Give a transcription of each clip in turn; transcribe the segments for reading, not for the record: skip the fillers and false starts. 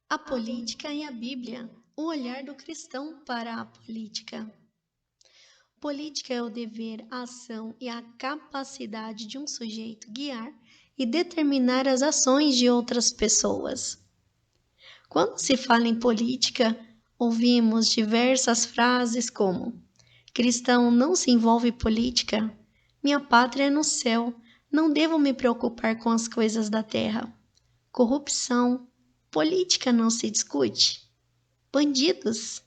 A política e a Bíblia, o olhar do cristão para a política. Política é o dever, a ação e a capacidade de um sujeito guiar e determinar as ações de outras pessoas. Quando se fala em política, ouvimos diversas frases como: cristão não se envolve em política, minha pátria é no céu, não devo me preocupar com as coisas da terra. Corrupção, política não se discute. Bandidos,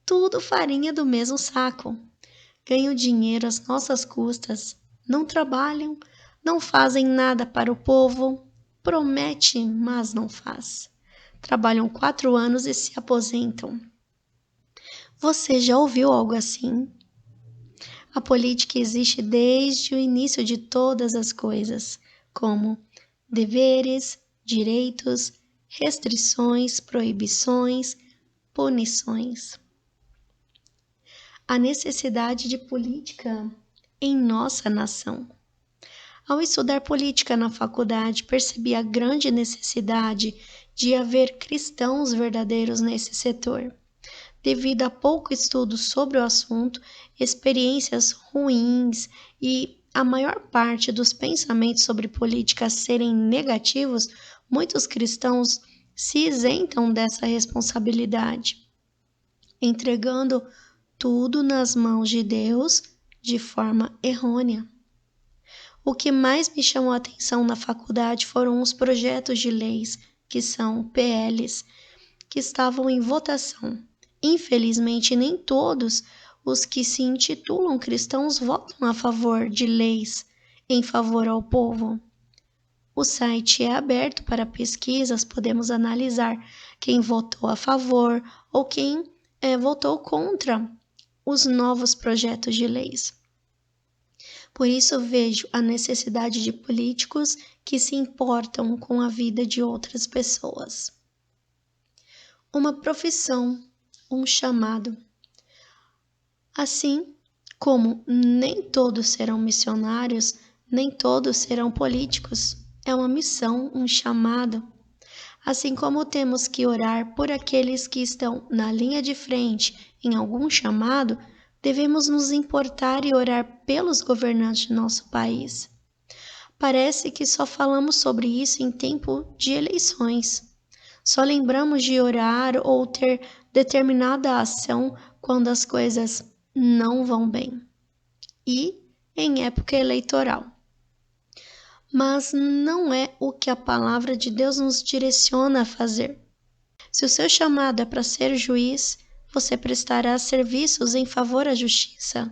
tudo farinha do mesmo saco. Ganham dinheiro às nossas custas, não trabalham, não fazem nada para o povo, promete, mas não faz. Trabalham 4 anos e se aposentam. Você já ouviu algo assim? A política existe desde o início de todas as coisas, como deveres, direitos, restrições, proibições, punições. A necessidade de política em nossa nação. Ao estudar política na faculdade, percebi a grande necessidade de haver cristãos verdadeiros nesse setor. Devido a pouco estudo sobre o assunto, experiências ruins e a maior parte dos pensamentos sobre política serem negativos, muitos cristãos se isentam dessa responsabilidade, entregando tudo nas mãos de Deus de forma errônea. O que mais me chamou a atenção na faculdade foram os projetos de leis, que são PLs, que estavam em votação. Infelizmente, nem todos os que se intitulam cristãos votam a favor de leis em favor ao povo. O site é aberto para pesquisas, podemos analisar quem votou a favor ou quem votou contra os novos projetos de leis. Por isso vejo a necessidade de políticos que se importam com a vida de outras pessoas. Uma profissão, um chamado. Assim como nem todos serão missionários, nem todos serão políticos. É uma missão, um chamado. Assim como temos que orar por aqueles que estão na linha de frente em algum chamado, devemos nos importar e orar pelos governantes de nosso país. Parece que só falamos sobre isso em tempo de eleições. Só lembramos de orar ou ter determinada ação quando as coisas não vão bem. E em época eleitoral. Mas não é o que a palavra de Deus nos direciona a fazer. Se o seu chamado é para ser juiz, você prestará serviços em favor à justiça.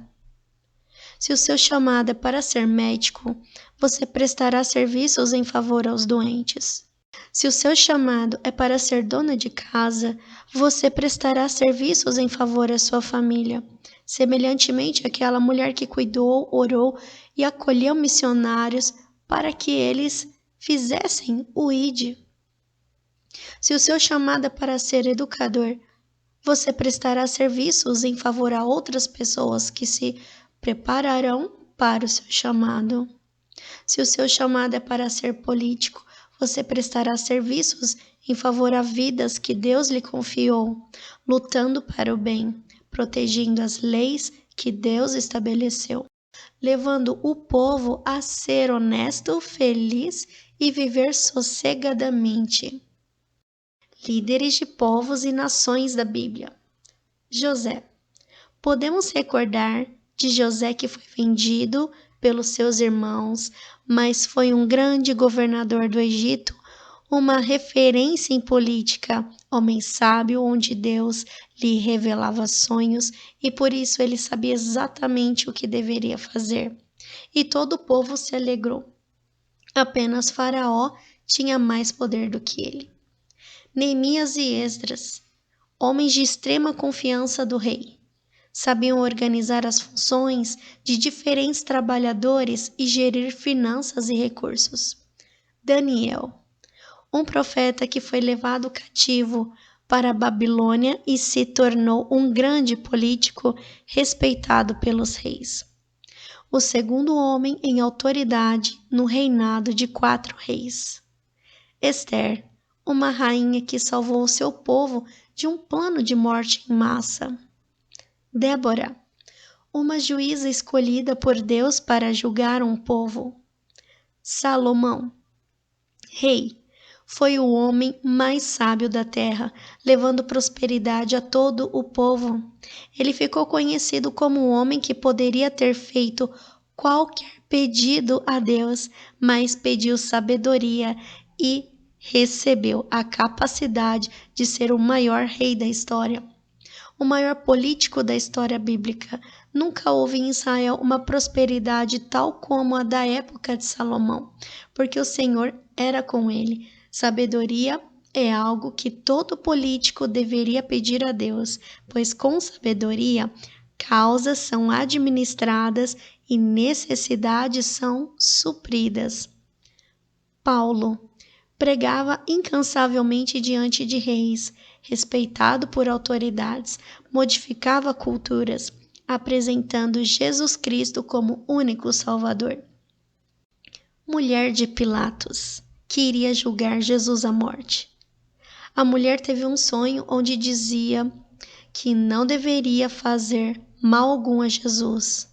Se o seu chamado é para ser médico, você prestará serviços em favor aos doentes. Se o seu chamado é para ser dona de casa, você prestará serviços em favor à sua família. Semelhantemente àquela mulher que cuidou, orou e acolheu missionários para que eles fizessem o ID. Se o seu chamado é para ser educador, você prestará serviços em favor a outras pessoas que se prepararão para o seu chamado. Se o seu chamado é para ser político, você prestará serviços em favor a vidas que Deus lhe confiou, lutando para o bem, protegendo as leis que Deus estabeleceu, levando o povo a ser honesto, feliz e viver sossegadamente. Líderes de povos e nações da Bíblia. José. Podemos recordar de José que foi vendido pelos seus irmãos, mas foi um grande governador do Egito, uma referência em política, homem sábio onde Deus lhe revelava sonhos e por isso ele sabia exatamente o que deveria fazer. E todo o povo se alegrou. Apenas Faraó tinha mais poder do que ele. Neemias e Esdras, homens de extrema confiança do rei, sabiam organizar as funções de diferentes trabalhadores e gerir finanças e recursos. Daniel, um profeta que foi levado cativo para a Babilônia e se tornou um grande político respeitado pelos reis. O segundo homem em autoridade no reinado de 4 reis. Esther, uma rainha que salvou o seu povo de um plano de morte em massa. Débora, uma juíza escolhida por Deus para julgar um povo. Salomão, rei, foi o homem mais sábio da terra, levando prosperidade a todo o povo. Ele ficou conhecido como o homem que poderia ter feito qualquer pedido a Deus, mas pediu sabedoria e recebeu a capacidade de ser o maior rei da história, o maior político da história bíblica. Nunca houve em Israel uma prosperidade tal como a da época de Salomão, porque o Senhor era com ele. Sabedoria é algo que todo político deveria pedir a Deus, pois com sabedoria, causas são administradas e necessidades são supridas. Paulo pregava incansavelmente diante de reis, respeitado por autoridades, modificava culturas, apresentando Jesus Cristo como único Salvador. Mulher de Pilatos, que iria julgar Jesus à morte. A mulher teve um sonho onde dizia que não deveria fazer mal algum a Jesus,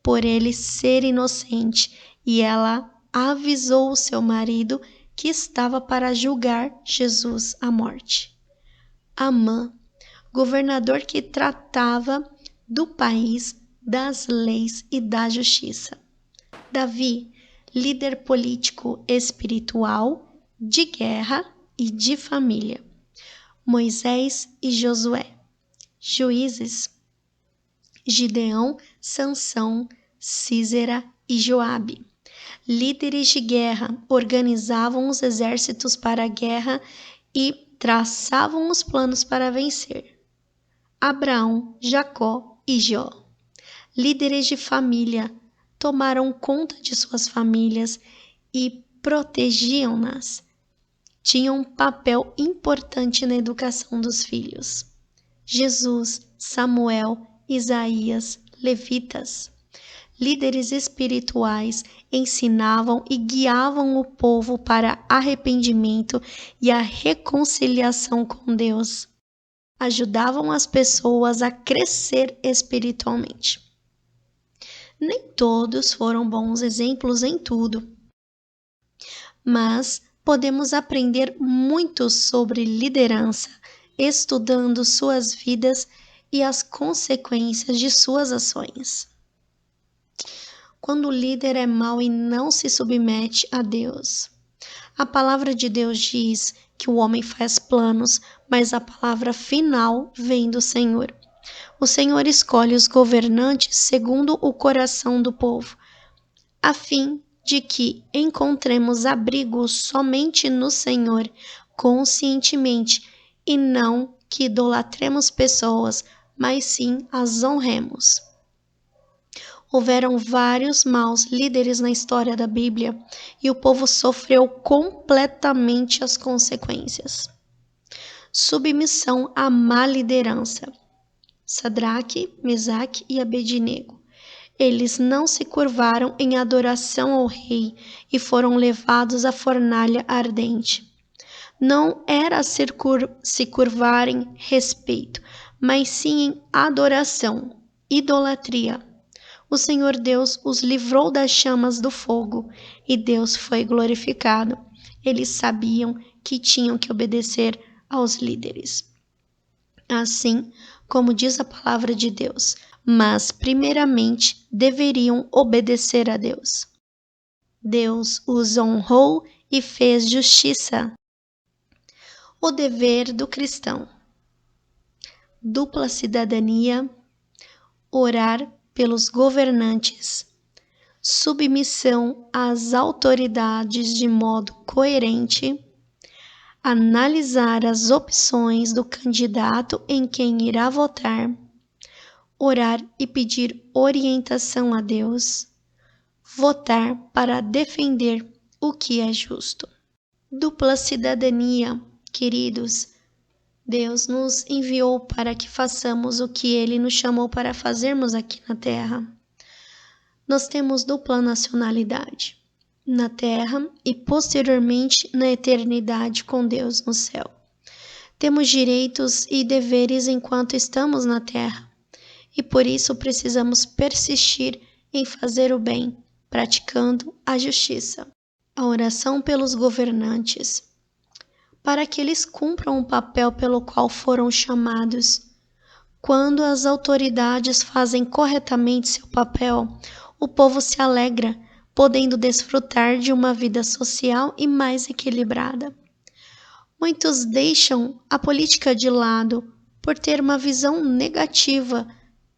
por ele ser inocente, e ela avisou o seu marido que estava para julgar Jesus à morte. Amã, governador que tratava do país, das leis e da justiça. Davi, líder político espiritual, de guerra e de família. Moisés e Josué, juízes. Gideão, Sansão, Sísera e Joabe, líderes de guerra, organizavam os exércitos para a guerra e traçavam os planos para vencer. Abraão, Jacó e Jó, líderes de família, tomaram conta de suas famílias e protegiam-nas. Tinham um papel importante na educação dos filhos. Jesus, Samuel, Isaías, levitas, líderes espirituais, ensinavam e guiavam o povo para arrependimento e a reconciliação com Deus. Ajudavam as pessoas a crescer espiritualmente. Nem todos foram bons exemplos em tudo, mas podemos aprender muito sobre liderança, estudando suas vidas e as consequências de suas ações. Quando o líder é mau e não se submete a Deus. A palavra de Deus diz que o homem faz planos, mas a palavra final vem do Senhor. O Senhor escolhe os governantes segundo o coração do povo, a fim de que encontremos abrigo somente no Senhor, conscientemente, e não que idolatremos pessoas, mas sim as honremos. Houveram vários maus líderes na história da Bíblia e o povo sofreu completamente as consequências. Submissão à má liderança. Sadraque, Mesaque e Abednego. Eles não se curvaram em adoração ao rei e foram levados à fornalha ardente. Não era se curvar em respeito, mas sim em adoração, idolatria. O Senhor Deus os livrou das chamas do fogo e Deus foi glorificado. Eles sabiam que tinham que obedecer aos líderes. Assim como diz a palavra de Deus, mas primeiramente deveriam obedecer a Deus. Deus os honrou e fez justiça. O dever do cristão. Dupla cidadania, orar pelos governantes, submissão às autoridades de modo coerente, analisar as opções do candidato em quem irá votar, orar e pedir orientação a Deus, votar para defender o que é justo. Dupla cidadania, queridos. Deus nos enviou para que façamos o que Ele nos chamou para fazermos aqui na Terra. Nós temos dupla nacionalidade. na terra e posteriormente na eternidade com Deus no céu. Temos direitos e deveres enquanto estamos na terra, e por isso precisamos persistir em fazer o bem, praticando a justiça. A oração pelos governantes, para que eles cumpram o papel pelo qual foram chamados. Quando as autoridades fazem corretamente seu papel, o povo se alegra, podendo desfrutar de uma vida social e mais equilibrada. Muitos deixam a política de lado por ter uma visão negativa,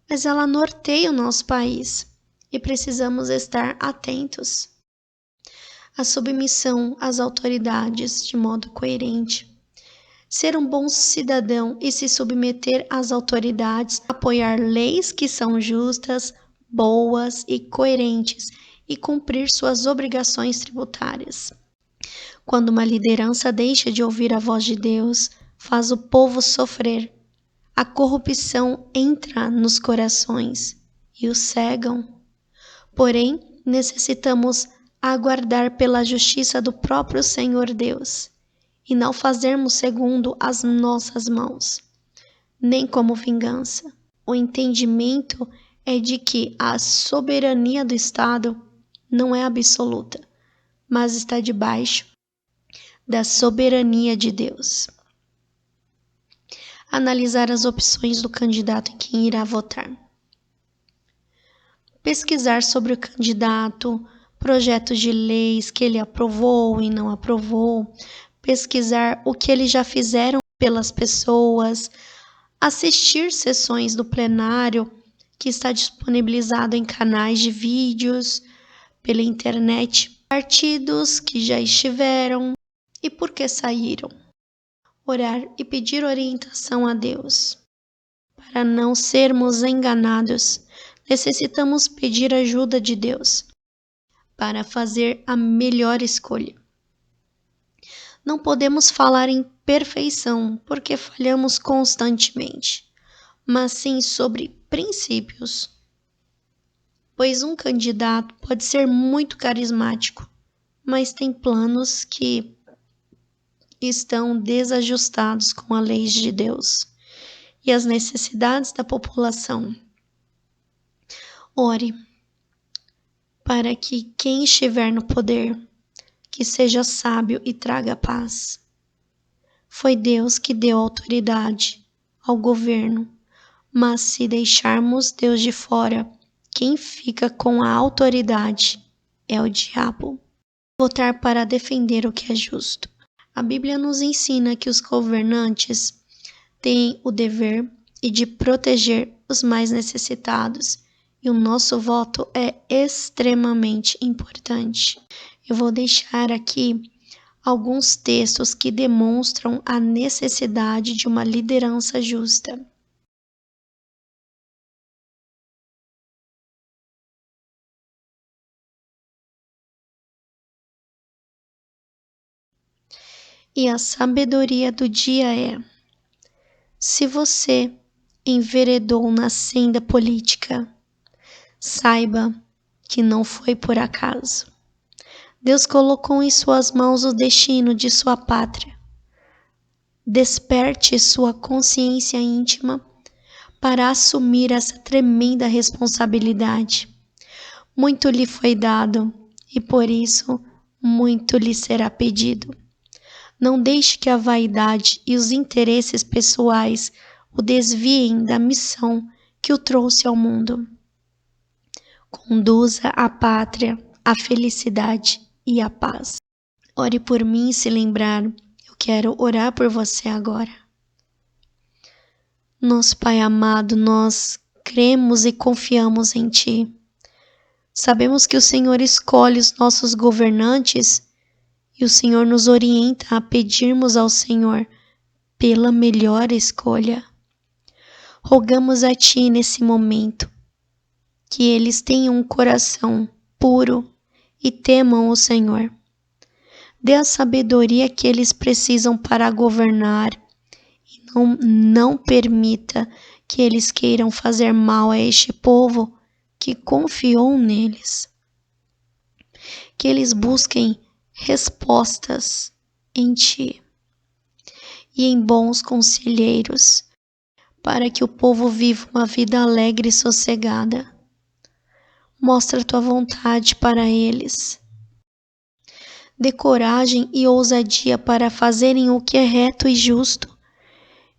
mas ela norteia o nosso país e precisamos estar atentos. A submissão às autoridades de modo coerente. Ser um bom cidadão e se submeter às autoridades, apoiar leis que são justas, boas e coerentes e cumprir suas obrigações tributárias. Quando uma liderança deixa de ouvir a voz de Deus, faz o povo sofrer. A corrupção entra nos corações e os cegam. Porém, necessitamos aguardar pela justiça do próprio Senhor Deus e não fazermos segundo as nossas mãos, nem como vingança. O entendimento é de que a soberania do Estado não é absoluta, mas está debaixo da soberania de Deus. Analisar as opções do candidato em quem irá votar. Pesquisar sobre o candidato, projetos de leis que ele aprovou e não aprovou, pesquisar o que eles já fizeram pelas pessoas, assistir sessões do plenário que está disponibilizado em canais de vídeos, pela internet, partidos que já estiveram e por que saíram. Orar e pedir orientação a Deus. Para não sermos enganados, necessitamos pedir ajuda de Deus para fazer a melhor escolha. Não podemos falar em perfeição, porque falhamos constantemente, mas sim sobre princípios. Pois um candidato pode ser muito carismático, mas tem planos que estão desajustados com as leis de Deus e as necessidades da população. Ore para que quem estiver no poder, que seja sábio e traga paz. Foi Deus que deu autoridade ao governo, mas se deixarmos Deus de fora, quem fica com a autoridade é o diabo. Votar para defender o que é justo. A Bíblia nos ensina que os governantes têm o dever de proteger os mais necessitados, e o nosso voto é extremamente importante. Eu vou deixar aqui alguns textos que demonstram a necessidade de uma liderança justa. E a sabedoria do dia é: se você enveredou na senda política, saiba que não foi por acaso. Deus colocou em suas mãos o destino de sua pátria. Desperte sua consciência íntima para assumir essa tremenda responsabilidade. Muito lhe foi dado e por isso muito lhe será pedido. Não deixe que a vaidade e os interesses pessoais o desviem da missão que o trouxe ao mundo. Conduza a pátria à felicidade e à paz. Ore por mim se lembrar, eu quero orar por você agora. Nosso Pai amado, nós cremos e confiamos em Ti. Sabemos que o Senhor escolhe os nossos governantes e o Senhor nos orienta a pedirmos ao Senhor pela melhor escolha. Rogamos a Ti nesse momento que eles tenham um coração puro e temam o Senhor. Dê a sabedoria que eles precisam para governar e não permita que eles queiram fazer mal a este povo que confiou neles. que eles busquem respostas em Ti e em bons conselheiros, para que o povo viva uma vida alegre e sossegada. Mostra a Tua vontade para eles. Dê coragem e ousadia para fazerem o que é reto e justo,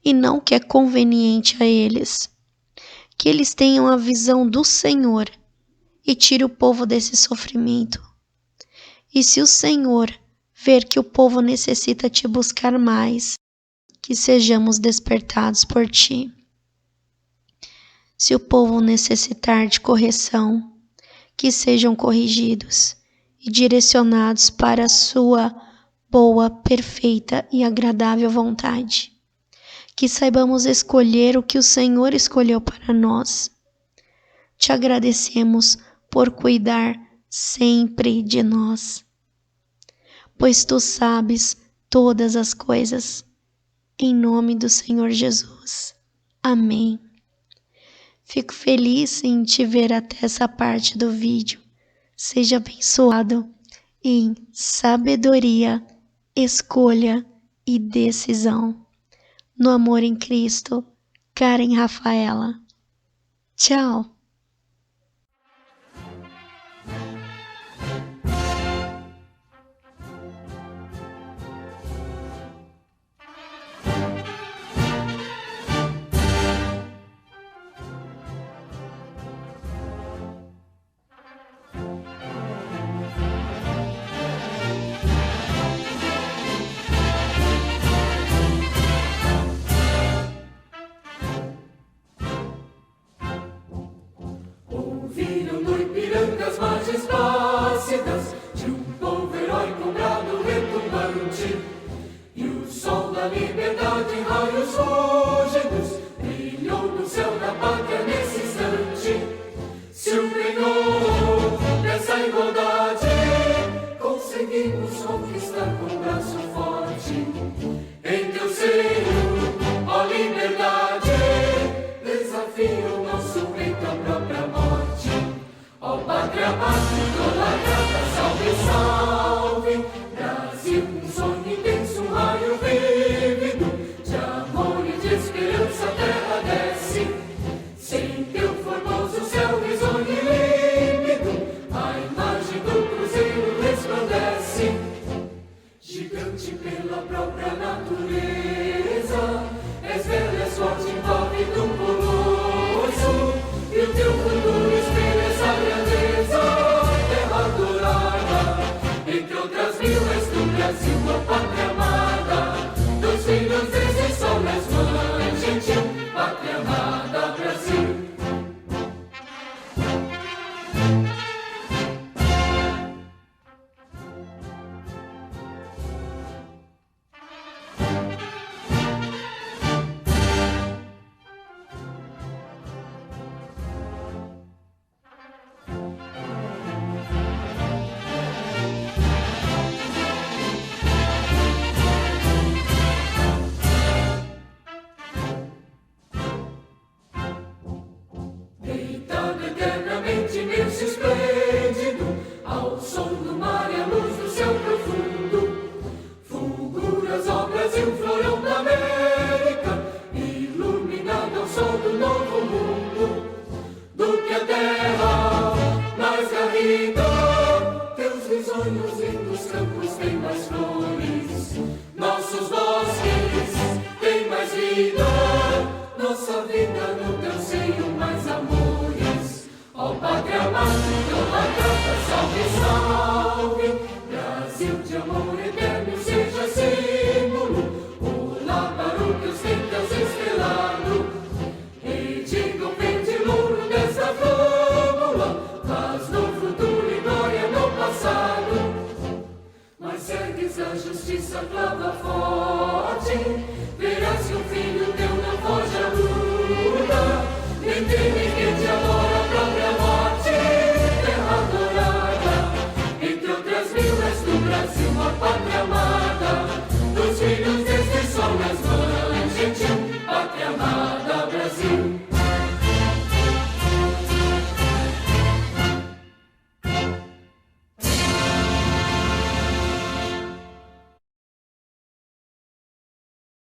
e não o que é conveniente a eles. Que eles tenham a visão do Senhor e tire o povo desse sofrimento. E se o Senhor ver que o povo necessita Te buscar mais, que sejamos despertados por Ti. Se o povo necessitar de correção, que sejam corrigidos e direcionados para a Sua boa, perfeita e agradável vontade. Que saibamos escolher o que o Senhor escolheu para nós. Te agradecemos por cuidar sempre de nós, pois Tu sabes todas as coisas. Em nome do Senhor Jesus. Amém. Fico feliz em te ver até essa parte do vídeo. Seja abençoado em sabedoria, escolha e decisão. No amor em Cristo, Karen Rafaela. Tchau! As margens plácidas de um povo heróico, um brado retumbante, e o sol da liberdade em raios fúlgidos brilhou no céu da pátria nesse instante. Se o penhor dessa igualdade conseguimos conquistar com o braço forte, em teu seio, ó liberdade, desafia o nosso peito à própria morte. Ó pátria amada, idolatrada, salve, salve, Brasil, um sonho intenso, um raio vívido, de amor e de esperança a terra desce, sem teu formoso céu risonho e límpido, a imagem do cruzeiro resplandece, gigante pela própria natureza, és velho, és forte, envolve do colosso, e o teu futuro espelha essa grandeza, terra adorada, entre outras mil és do Brasil, a pátria amada, dos filhos desse sol, és mãe gentil, pátria amada, Brasil. Imenso, esplêndido, ao som do mar e à luz do céu profundo, fulguras, ó Brasil, florão da América, iluminado ao sol do novo mundo, do que a terra mais garrida, teus risonhos lindos campos têm mais flores, nossos bosques têm mais vida, nossa vida no teu seio mais amores. Ó pátria amada, idolatrada, salve, salve.